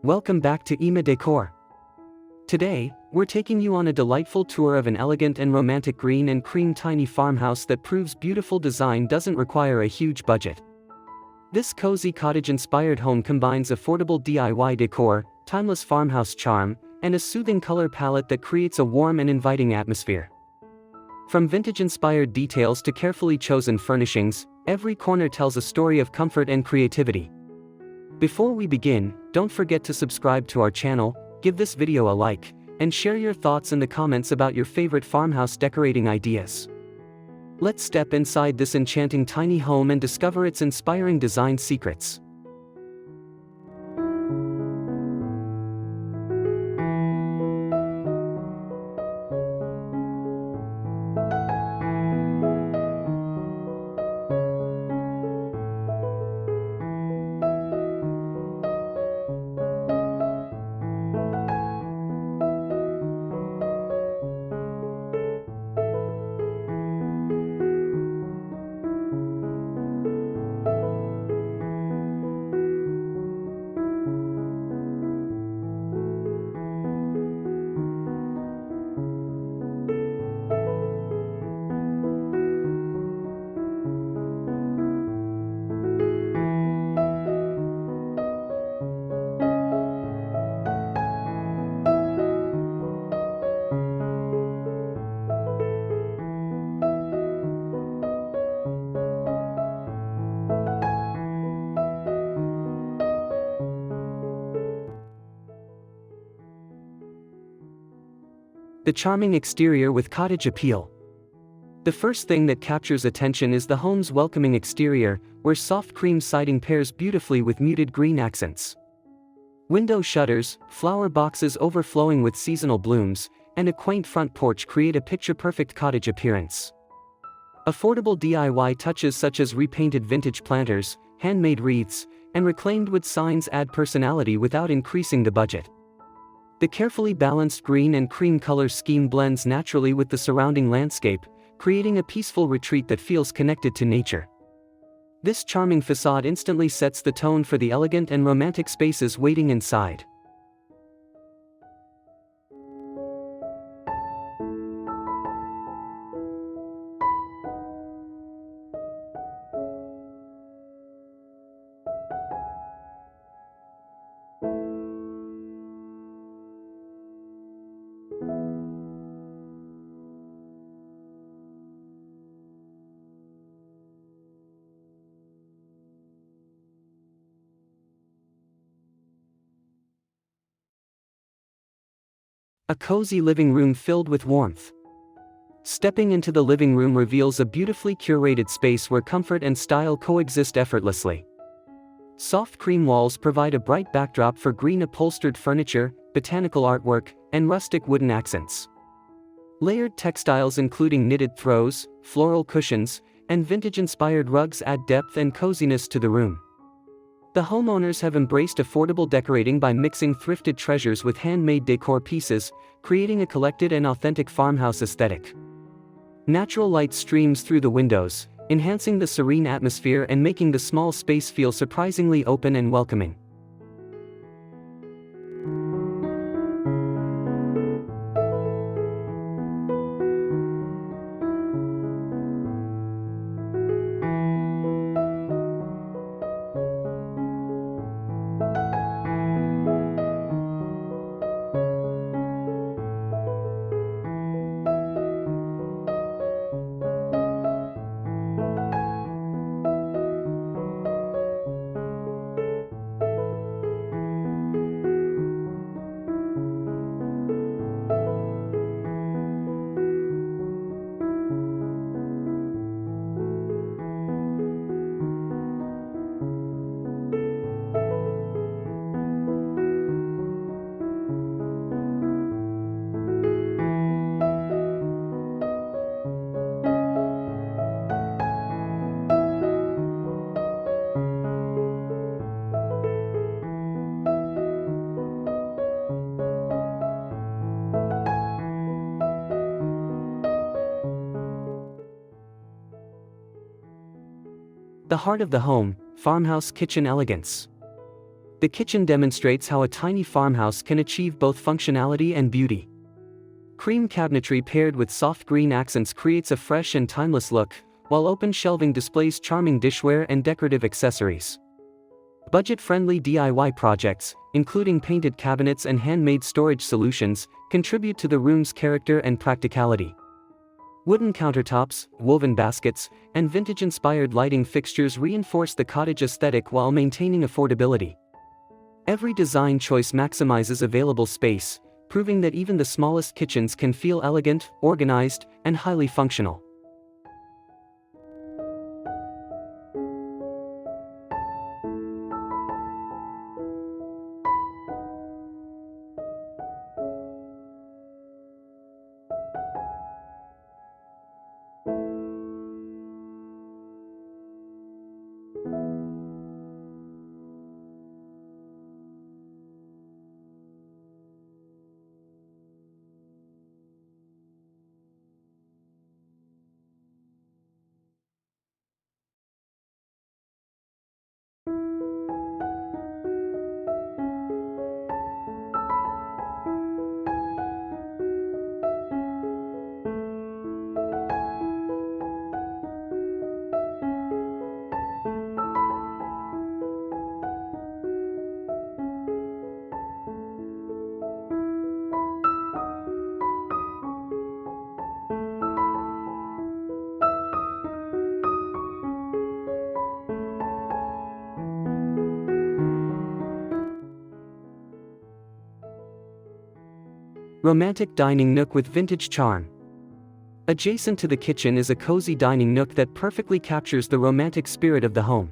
Welcome back to Decor. Today, we're taking you on a delightful tour of an elegant and romantic green and cream tiny farmhouse that proves beautiful design doesn't require a huge budget. This cozy cottage-inspired home combines affordable DIY decor, timeless farmhouse charm, and a soothing color palette that creates a warm and inviting atmosphere. From vintage-inspired details to carefully chosen furnishings, every corner tells a story of comfort and creativity. Before we begin, don't forget to subscribe to our channel, give this video a like, and share your thoughts in the comments about your favorite farmhouse decorating ideas. Let's step inside this enchanting tiny home and discover its inspiring design secrets. The charming exterior with cottage appeal. The first thing that captures attention is the home's welcoming exterior, where soft cream siding pairs beautifully with muted green accents. Window shutters, flower boxes overflowing with seasonal blooms, and a quaint front porch create a picture-perfect cottage appearance. Affordable DIY touches such as repainted vintage planters, handmade wreaths, and reclaimed wood signs add personality without increasing the budget. The carefully balanced green and cream color scheme blends naturally with the surrounding landscape, creating a peaceful retreat that feels connected to nature. This charming facade instantly sets the tone for the elegant and romantic spaces waiting inside. A cozy living room filled with warmth. Stepping into the living room reveals a beautifully curated space where comfort and style coexist effortlessly. Soft cream walls provide a bright backdrop for green upholstered furniture, botanical artwork, and rustic wooden accents. Layered textiles including knitted throws, floral cushions, and vintage-inspired rugs add depth and coziness to the room. The homeowners have embraced affordable decorating by mixing thrifted treasures with handmade decor pieces, creating a collected and authentic farmhouse aesthetic. Natural light streams through the windows, enhancing the serene atmosphere and making the small space feel surprisingly open and welcoming. The heart of the home, farmhouse kitchen elegance. The kitchen demonstrates how a tiny farmhouse can achieve both functionality and beauty. Cream cabinetry paired with soft green accents creates a fresh and timeless look, while open shelving displays charming dishware and decorative accessories. Budget-friendly DIY projects, including painted cabinets and handmade storage solutions, contribute to the room's character and practicality. Wooden countertops, woven baskets, and vintage-inspired lighting fixtures reinforce the cottage aesthetic while maintaining affordability. Every design choice maximizes available space, proving that even the smallest kitchens can feel elegant, organized, and highly functional. Romantic dining nook with vintage charm. Adjacent to the kitchen is a cozy dining nook that perfectly captures the romantic spirit of the home.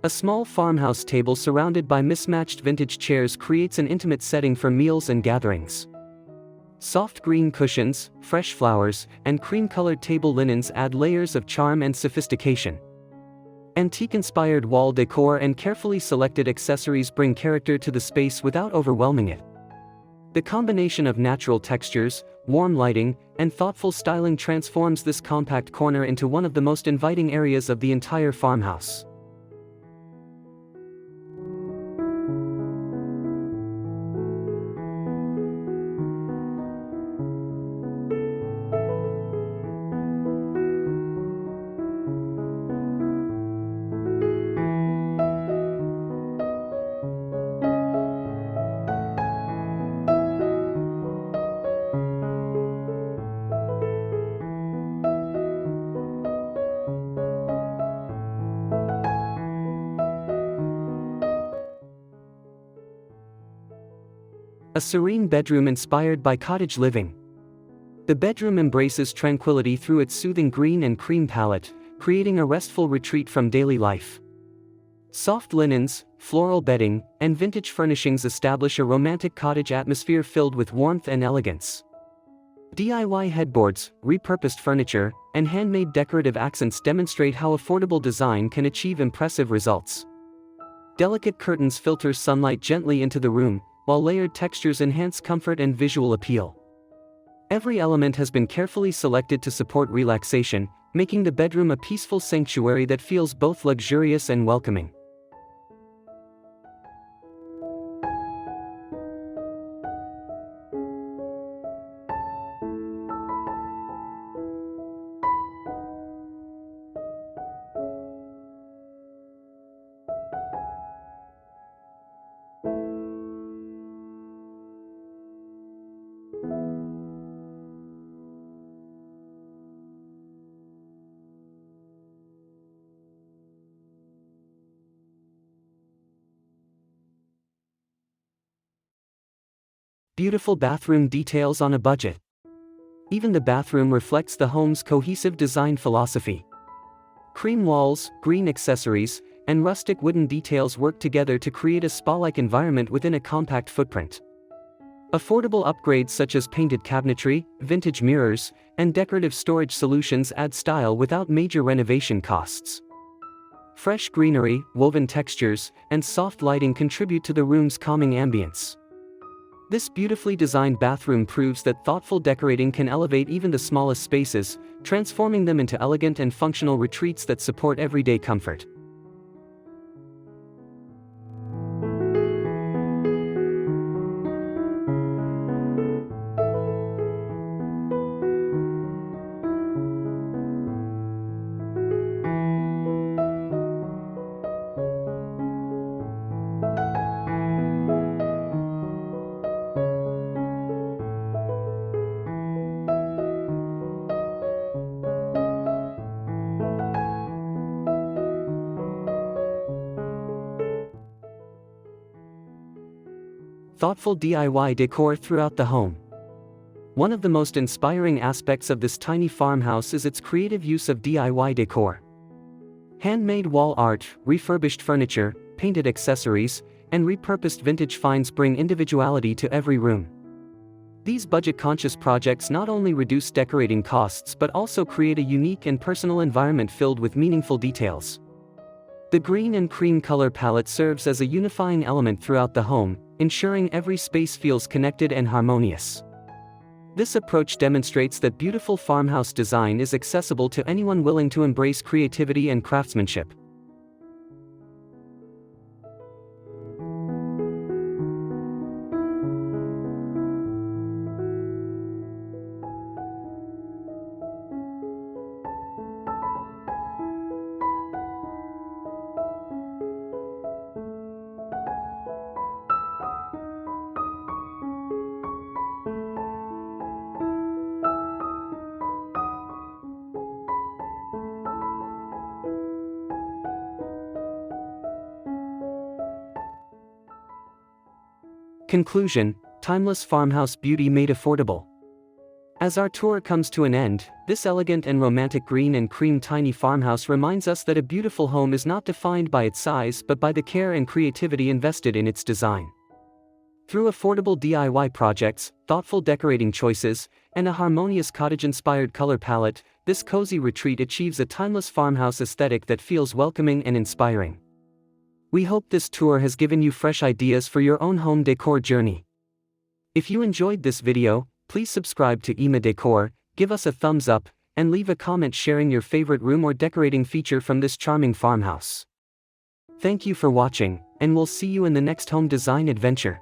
A small farmhouse table surrounded by mismatched vintage chairs creates an intimate setting for meals and gatherings. Soft green cushions, fresh flowers, and cream-colored table linens add layers of charm and sophistication. Antique-inspired wall decor and carefully selected accessories bring character to the space without overwhelming it. The combination of natural textures, warm lighting, and thoughtful styling transforms this compact corner into one of the most inviting areas of the entire farmhouse. A serene bedroom inspired by cottage living. The bedroom embraces tranquility through its soothing green and cream palette, creating a restful retreat from daily life. Soft linens, floral bedding, and vintage furnishings establish a romantic cottage atmosphere filled with warmth and elegance. DIY headboards, repurposed furniture, and handmade decorative accents demonstrate how affordable design can achieve impressive results. Delicate curtains filter sunlight gently into the room, while layered textures enhance comfort and visual appeal. Every element has been carefully selected to support relaxation, making the bedroom a peaceful sanctuary that feels both luxurious and welcoming. Beautiful bathroom details on a budget. Even the bathroom reflects the home's cohesive design philosophy. Cream walls, green accessories, and rustic wooden details work together to create a spa-like environment within a compact footprint. Affordable upgrades such as painted cabinetry, vintage mirrors, and decorative storage solutions add style without major renovation costs. Fresh greenery, woven textures, and soft lighting contribute to the room's calming ambience. This beautifully designed bathroom proves that thoughtful decorating can elevate even the smallest spaces, transforming them into elegant and functional retreats that support everyday comfort. thoughtful DIY decor throughout the home. One of the most inspiring aspects of this tiny farmhouse is its creative use of DIY decor. Handmade wall art, refurbished furniture, painted accessories, and repurposed vintage finds bring individuality to every room. These budget-conscious projects not only reduce decorating costs but also create a unique and personal environment filled with meaningful details. The green and cream color palette serves as a unifying element throughout the home, ensuring every space feels connected and harmonious. This approach demonstrates that beautiful farmhouse design is accessible to anyone willing to embrace creativity and craftsmanship. Conclusion: timeless farmhouse beauty made affordable. As our tour comes to an end, this elegant and romantic green and cream tiny farmhouse reminds us that a beautiful home is not defined by its size but by the care and creativity invested in its design. Through affordable DIY projects, thoughtful decorating choices, and a harmonious cottage-inspired color palette, this cozy retreat achieves a timeless farmhouse aesthetic that feels welcoming and inspiring. We hope this tour has given you fresh ideas for your own home decor journey. If you enjoyed this video, please subscribe to Ima Decor, give us a thumbs up, and leave a comment sharing your favorite room or decorating feature from this charming farmhouse. Thank you for watching, and we'll see you in the next home design adventure.